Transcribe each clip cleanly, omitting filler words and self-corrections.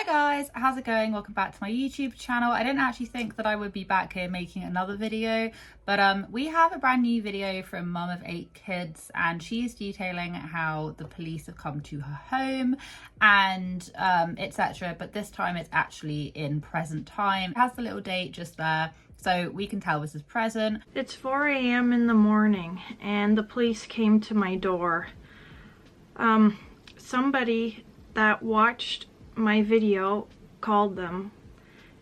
guys, how's it going? Welcome back to my YouTube channel. I didn't actually think that I would be back here making another video, but we have a brand new video from mum of 8 kids, and she's detailing how the police have come to her home and etc. But this time it's actually in present time. It has the little date just there, so we can tell this is present. It's 4 a.m. in the morning and the police came to my door. Somebody that watched my video called them,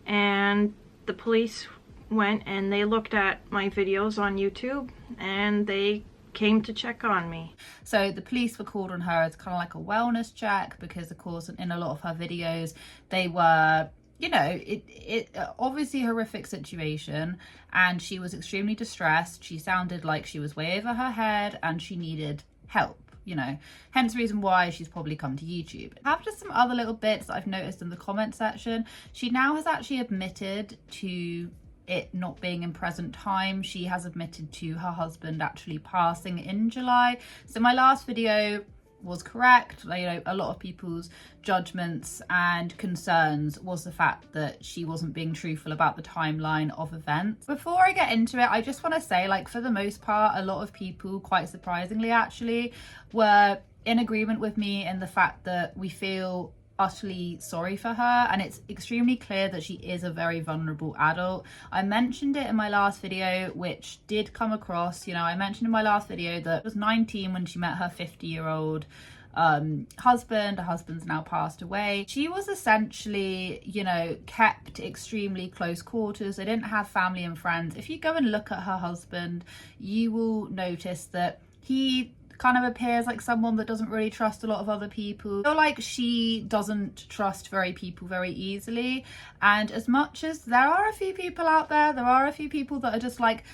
and the police went and they looked at my videos on YouTube and they came to check on me. So the police were called on her as kind of like a wellness check, because of course in a lot of her videos they were, you know, it obviously horrific situation, and she was extremely distressed. She sounded like she was way over her head and she needed help, you know, hence the reason why she's probably come to YouTube. After some other little bits that I've noticed in the comment section, she now has actually admitted to it not being in present time. She has admitted to her husband actually passing in July. So my last video was correct. You know, a lot of people's judgments and concerns was the fact that she wasn't being truthful about the timeline of events. Before I get into it, I just want to say, like, for the most part, a lot of people, quite surprisingly actually, were in agreement with me in the fact that we feel utterly sorry for her, and it's extremely clear that she is a very vulnerable adult. I mentioned it in my last video, which did come across, you know, I mentioned in my last video that she was 19 when she met her 50-year-old husband. Her husband's now passed away. She was essentially, you know, kept extremely close quarters. They didn't have family and friends. If you go and look at her husband, you will notice that he kind of appears like someone that doesn't really trust a lot of other people. I feel like she doesn't trust people very easily, and as much as there are a few people out there, there are a few people that are just like,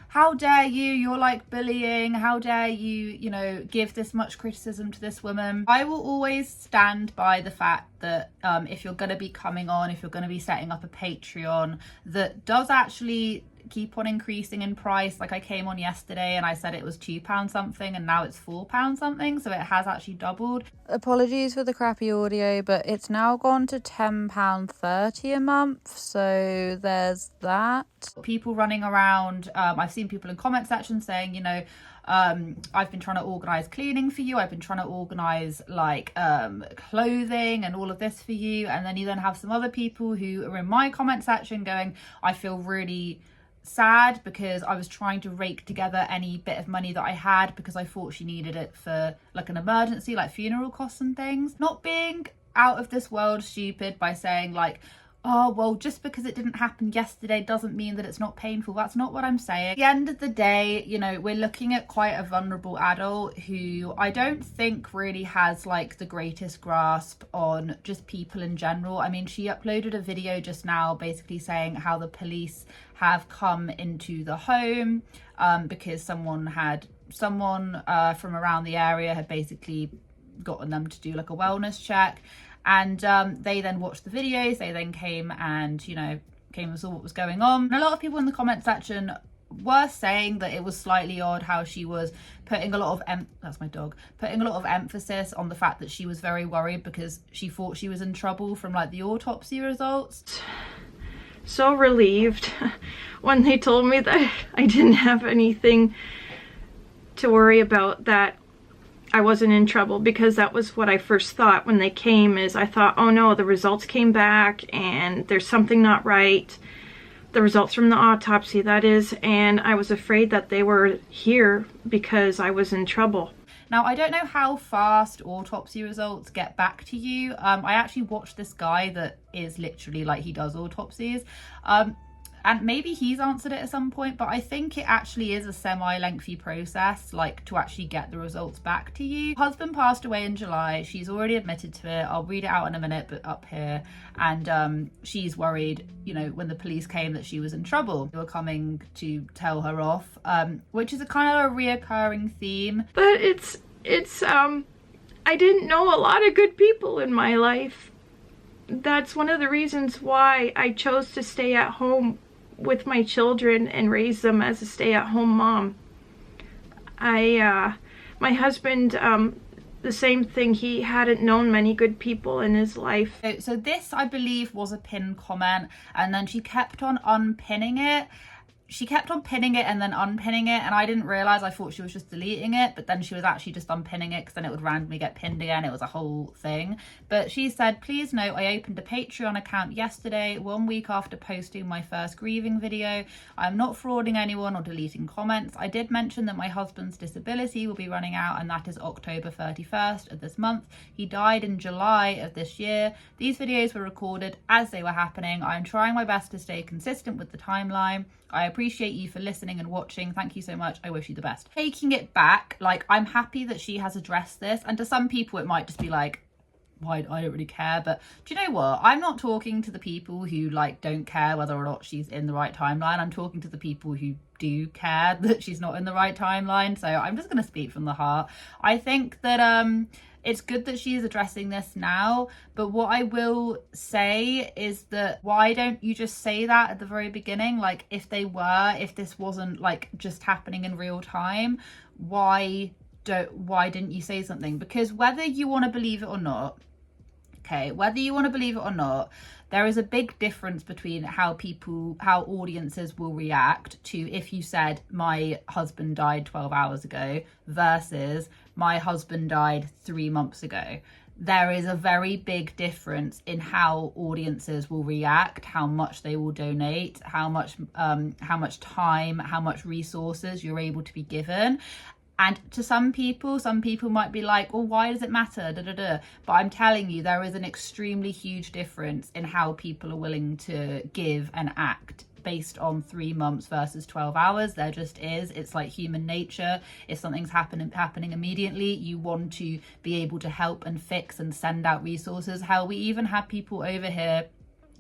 how dare you, you're like bullying, how dare you, you know, give this much criticism to this woman. I will always stand by the fact that if you're going to be coming on, if you're going to be setting up a Patreon that does actually keep on increasing in price, like I came on yesterday and I said it was £2 something and now it's £4 something, so it has actually doubled. Apologies for the crappy audio, but it's now gone to £10.30 a month, so there's that. People running around, I've seen people in comment section saying, you know, I've been trying to organise cleaning for you, I've been trying to organise like clothing and all of this for you, and then you then have some other people who are in my comment section going, I feel really sad because I was trying to rake together any bit of money that I had because I thought she needed it for like an emergency, like funeral costs and things. Not being out of this world stupid by saying like, oh, well, just because it didn't happen yesterday doesn't mean that it's not painful. That's not what I'm saying. At the end of the day, you know, we're looking at quite a vulnerable adult who I don't think really has like the greatest grasp on just people in general. I mean, she uploaded a video just now basically saying how the police have come into the home because someone from around the area had basically gotten them to do like a wellness check. And they then watched the videos, they then came and, you know, came and saw what was going on. And a lot of people in the comment section were saying that it was slightly odd how she was putting a lot of putting a lot of emphasis on the fact that she was very worried because she thought she was in trouble from like the autopsy results. So relieved when they told me that I didn't have anything to worry about, that I wasn't in trouble, because that was what I first thought when they came. Is I thought, oh no, the results came back and there's something not right. The results from the autopsy, that is, and I was afraid that they were here because I was in trouble. Now, I don't know how fast autopsy results get back to you. I actually watched this guy that is literally like, he does autopsies. And maybe he's answered it at some point, but I think it actually is a semi-lengthy process, like to actually get the results back to you. Her husband passed away in July. She's already admitted to it. I'll read it out in a minute, but up here. And she's worried, you know, when the police came that she was in trouble. They were coming to tell her off, which is a kind of a reoccurring theme. But it's I didn't know a lot of good people in my life. That's one of the reasons why I chose to stay at home with my children and raise them as a stay-at-home mom. My husband the same thing. He hadn't known many good people in his life. So this, I believe, was a pinned comment, and then she kept on unpinning it. She kept on pinning it and then unpinning it, and I didn't realize. I thought she was just deleting it, but then she was actually just unpinning it, because then it would randomly get pinned again. It was a whole thing. But she said, please note, I opened a Patreon account yesterday, 1 week after posting my first grieving video. I'm not frauding anyone or deleting comments. I did mention that my husband's disability will be running out, and that is October 31st of this month. He died in July of this year. These videos were recorded as they were happening. I'm trying my best to stay consistent with the timeline. I appreciate you for listening and watching. Thank you so much. I wish you the best. Taking it back, like, I'm happy that she has addressed this. And to some people, it might just be like, why, I don't really care. But do you know what? I'm not talking to the people who, like, don't care whether or not she's in the right timeline. I'm talking to the people who do care that she's not in the right timeline. So I'm just going to speak from the heart. I think that it's good that she is addressing this now, but what I will say is that why don't you just say that at the very beginning? Like, if this wasn't like just happening in real time, why didn't you say something? Because whether you want to believe it or not, there is a big difference between how audiences will react to if you said my husband died 12 hours ago versus my husband died 3 months ago. There is a very big difference in how audiences will react, how much they will donate, how much time, how much resources you're able to be given. And to some people might be like, well, why does it matter? But I'm telling you, there is an extremely huge difference in how people are willing to give and act based on 3 months versus 12 hours. There just is. It's like human nature. If something's happening immediately, you want to be able to help and fix and send out resources. Hell, we even have people over here,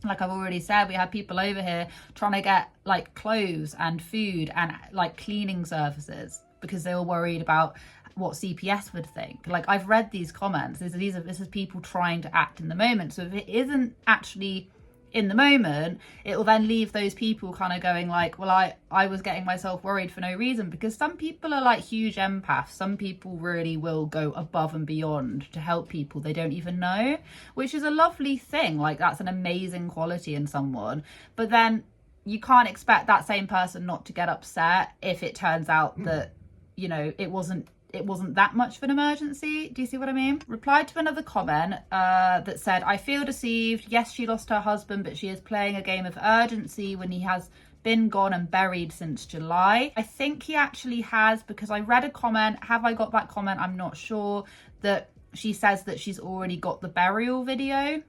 like I've already said, we have people over here trying to get like clothes and food and like cleaning services, because they were worried about what CPS would think. Like, I've read these comments. This is people trying to act in the moment. So if it isn't actually in the moment, it will then leave those people kind of going like, well, I was getting myself worried for no reason. Because some people are like huge empaths. Some people really will go above and beyond to help people they don't even know, which is a lovely thing. Like, that's an amazing quality in someone. But then you can't expect that same person not to get upset if it turns out that, you know, it wasn't that much of an emergency. Do you see what I mean? Replied to another comment that said, I feel deceived. Yes, she lost her husband, but she is playing a game of urgency when he has been gone and buried since July. I think he actually has, because I read a comment. Have I got that comment? I'm not sure. That she says that she's already got the burial video.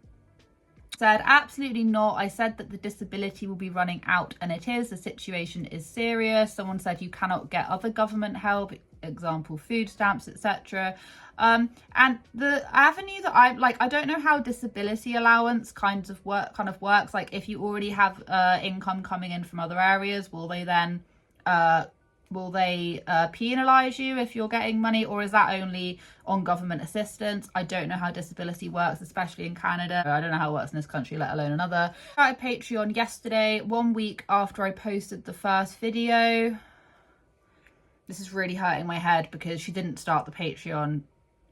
Said, absolutely not. I said that the disability will be running out, and it is. The situation is serious. Someone said you cannot get other government help, example food stamps, etc. And the avenue that I don't know how disability allowance kind of works. Like, if you already have income coming in from other areas, will they then penalise you if you're getting money, or is that only on government assistance? I don't know how disability works, especially in Canada. I don't know how it works in this country, let alone another. I started Patreon yesterday, 1 week after I posted the first video. This is really hurting my head because she didn't start the Patreon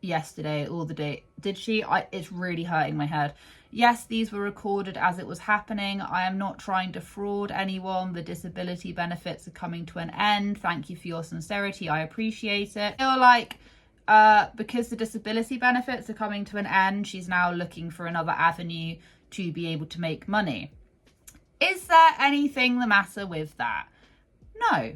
yesterday or the day, did she? It's really hurting my head. Yes, these were recorded as it was happening. I am not trying to fraud anyone. The disability benefits are coming to an end. Thank you for your sincerity. I appreciate it. I feel like because the disability benefits are coming to an end, she's now looking for another avenue to be able to make money. Is there anything the matter with that? No,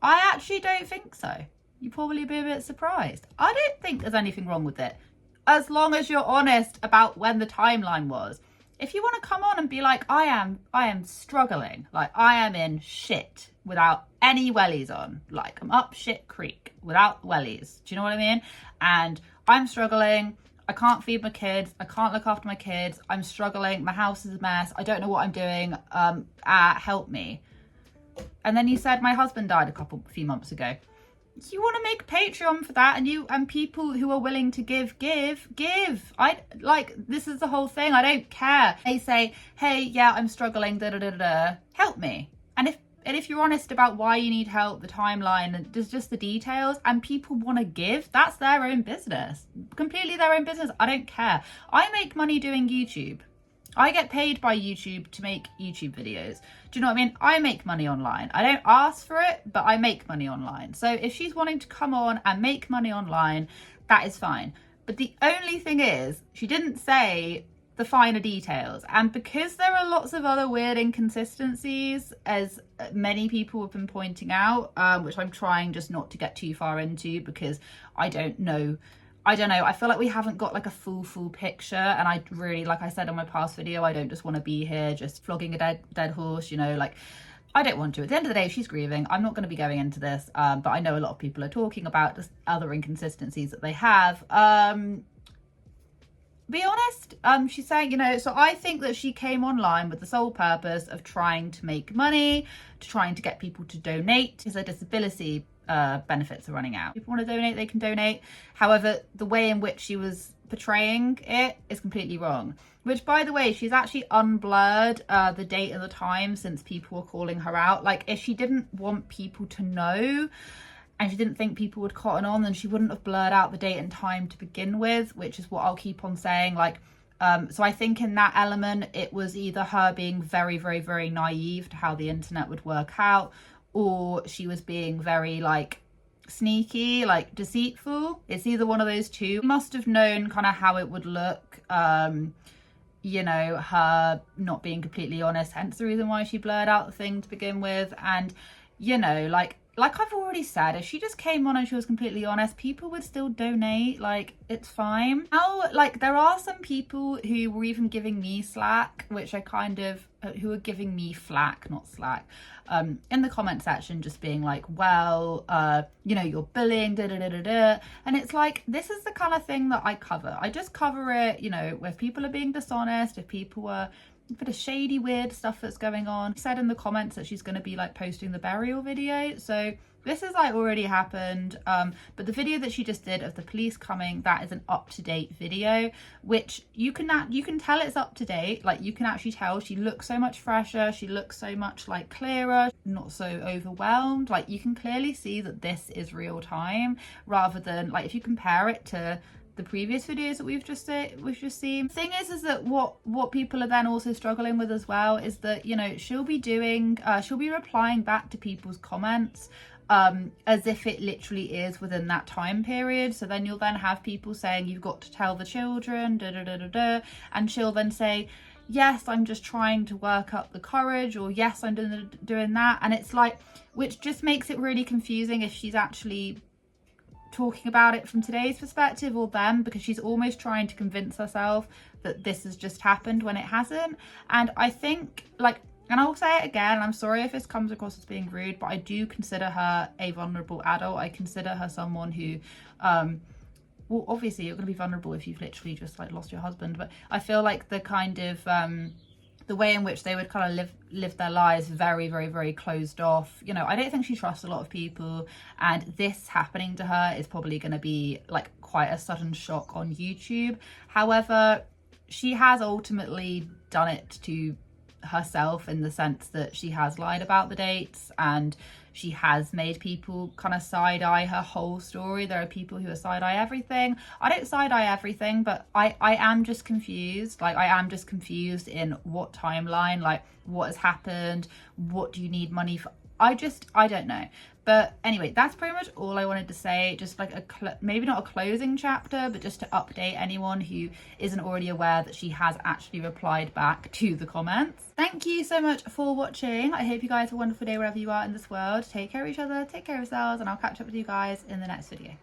I actually don't think so. You'd probably be a bit surprised. I don't think there's anything wrong with it, as long as you're honest about when the timeline was. If you want to come on and be like, I am struggling, like I am in shit without any wellies on, like I'm up shit creek without wellies, do you know what I mean? And I'm struggling, I can't feed my kids, I can't look after my kids, I'm struggling, my house is a mess, I don't know what I'm doing, help me. And then you said my husband died a few months ago. You want to make a Patreon for that, and people who are willing to give. I like, this is the whole thing. I don't care. They say, hey, yeah, I'm struggling, help me. And And if you're honest about why you need help, the timeline, and just the details, and people want to give, that's their own business. Completely their own business. I don't care. I make money doing YouTube. I get paid by YouTube to make YouTube videos. Do you know what I mean? I make money online. I don't ask for it, but I make money online. So if she's wanting to come on and make money online, that is fine. But the only thing is, she didn't say the finer details, and because there are lots of other weird inconsistencies, as many people have been pointing out, which I'm trying just not to get too far into, because I don't know, I feel like we haven't got like a full picture, and I really, like I said on my past video, I don't just want to be here just flogging a dead horse, you know, like I don't want to. At the end of the day, she's grieving. I'm not going to be going into this, but I know a lot of people are talking about just other inconsistencies that they have. Be honest, she's saying, you know, so I think that she came online with the sole purpose of trying to make money, to trying to get people to donate, because their disability benefits are running out. If people want to donate, they can donate. However, the way in which she was portraying it is completely wrong. Which, by the way, she's actually unblurred the date and the time, since people were calling her out. Like, if she didn't want people to know, and she didn't think people would cotton on, then she wouldn't have blurred out the date and time to begin with, which is what I'll keep on saying. Like, so I think in that element, it was either her being very naive to how the internet would work out, or she was being very like sneaky, like deceitful. It's either one of those two. She must have known kind of how it would look, you know, her not being completely honest, hence the reason why she blurred out the thing to begin with. And, you know, like I've already said, if she just came on and she was completely honest, people would still donate. Like, it's fine. Now, like, there are some people who were even giving me slack, which I kind of, who are giving me flack, not slack, in the comment section, just being like, well, you know, you're bullying, da-da-da-da-da. And it's like, this is the kind of thing that I cover. I just cover it, you know, if people are being dishonest, if people are a bit of shady weird stuff that's going on. She said in the comments that she's going to be like posting the burial video, so this has like already happened, but the video that she just did of the police coming, that is an up-to-date video, which you can tell it's up to date. Like, you can actually tell she looks so much fresher, she looks so much like clearer, not so overwhelmed. Like, you can clearly see that this is real time, rather than like if you compare it to the previous videos that we've just seen. The thing is that what people are then also struggling with as well is that, you know, she'll be replying back to people's comments as if it literally is within that time period. So then you'll then have people saying, you've got to tell the children, da da da da da, and she'll then say, yes, I'm just trying to work up the courage, or yes, I'm doing that. And it's like, which just makes it really confusing if she's actually talking about it from today's perspective or them, because she's almost trying to convince herself that this has just happened when it hasn't. And I think, like, and I'll say it again, I'm sorry if this comes across as being rude, but I do consider her a vulnerable adult. I consider her someone who, well, obviously you're going to be vulnerable if you've literally just like lost your husband, but I feel like the kind of the way in which they would kind of live their lives very closed off. You know, I don't think she trusts a lot of people, and this happening to her is probably going to be like quite a sudden shock on YouTube. However, she has ultimately done it to herself, in the sense that she has lied about the dates, and she has made people kind of side-eye her whole story. There are people who are side-eye everything. I don't side-eye everything, but I am just confused. Like, I am just confused in what timeline, like what has happened, what do you need money for? I don't know. But anyway, that's pretty much all I wanted to say. Just like maybe not a closing chapter, but just to update anyone who isn't already aware that she has actually replied back to the comments. Thank you so much for watching. I hope you guys have a wonderful day wherever you are in this world. Take care of each other, take care of yourselves, and I'll catch up with you guys in the next video.